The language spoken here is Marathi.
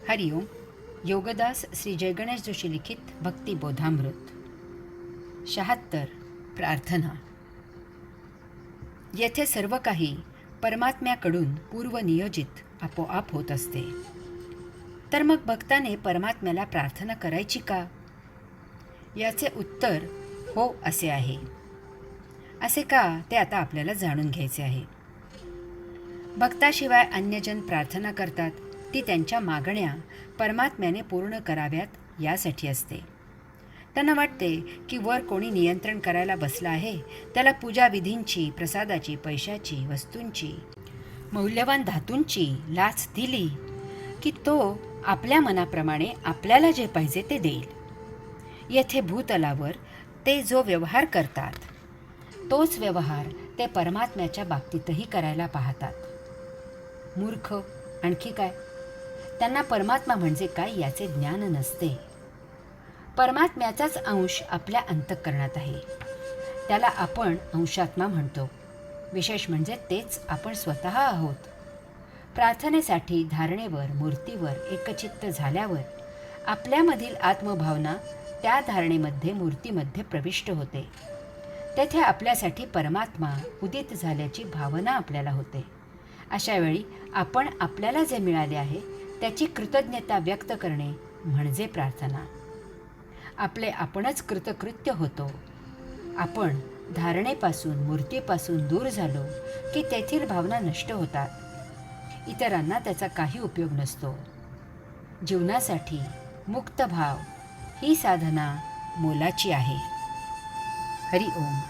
हरिओम. योगदास श्री जयगणेश जोशी लिखित भक्ती बोधामृत. 76. प्रार्थना. येथे सर्व काही परमात्म्याकडून पूर्वनियोजित आपोआप होत असते. तर मग भक्ताने परमात्म्याला प्रार्थना करायची का? याचे उत्तर हो असे आहे. असे का ते आता आपल्याला जाणून घ्यायचे आहे. भक्ताशिवाय अन्यजन प्रार्थना करतात ती त्यांच्या मागण्या परमात्म्याने पूर्ण कराव्यात यासाठी असते. त्यांना वाटते की वर कोणी नियंत्रण करायला बसला आहे, त्याला पूजा विधींची, प्रसादाची, पैशाची, वस्तूंची, मौल्यवान धातूंची लाच दिली की तो आपल्या मनाप्रमाणे आपल्याला जे पाहिजे ते देईल. येथे भूतलावर ते जो व्यवहार करतात तोच व्यवहार ते परमात्म्याच्या बाबतीतही करायला पाहतात. मूर्ख आणखी काय? त्यांना परमात्मा म्हणजे काय याचे ज्ञान नसते. परमात्म्याचाच अंश आपल्या अंतःकरणात आहे. त्याला आपण अंशात्मा म्हणतो. विशेष म्हणजे तेच आपण स्वतः आहोत. प्रार्थनेसाठी धारणेवर, मूर्तीवर एकचित्त झाल्यावर आपल्यामधील आत्मभावना त्या धारणेमध्ये, मूर्तीमध्ये प्रविष्ट होते. तेथे आपल्यासाठी परमात्मा उदित झाल्याची भावना आपल्याला होते. अशा वेळी आपण आपल्याला जे मिळाले आहे त्याची कृतज्ञता व्यक्त करणे म्हणजे प्रार्थना. आपणच कृतकृत्य होतो. आपण धारणेपासून, मूर्तीपासून दूर झालो की तेथील भावना नष्ट होतात. इतरांना त्याचा काही उपयोग नसतो. जीवनासाठी मुक्त भाव ही साधना मोलाची आहे. हरि ओम.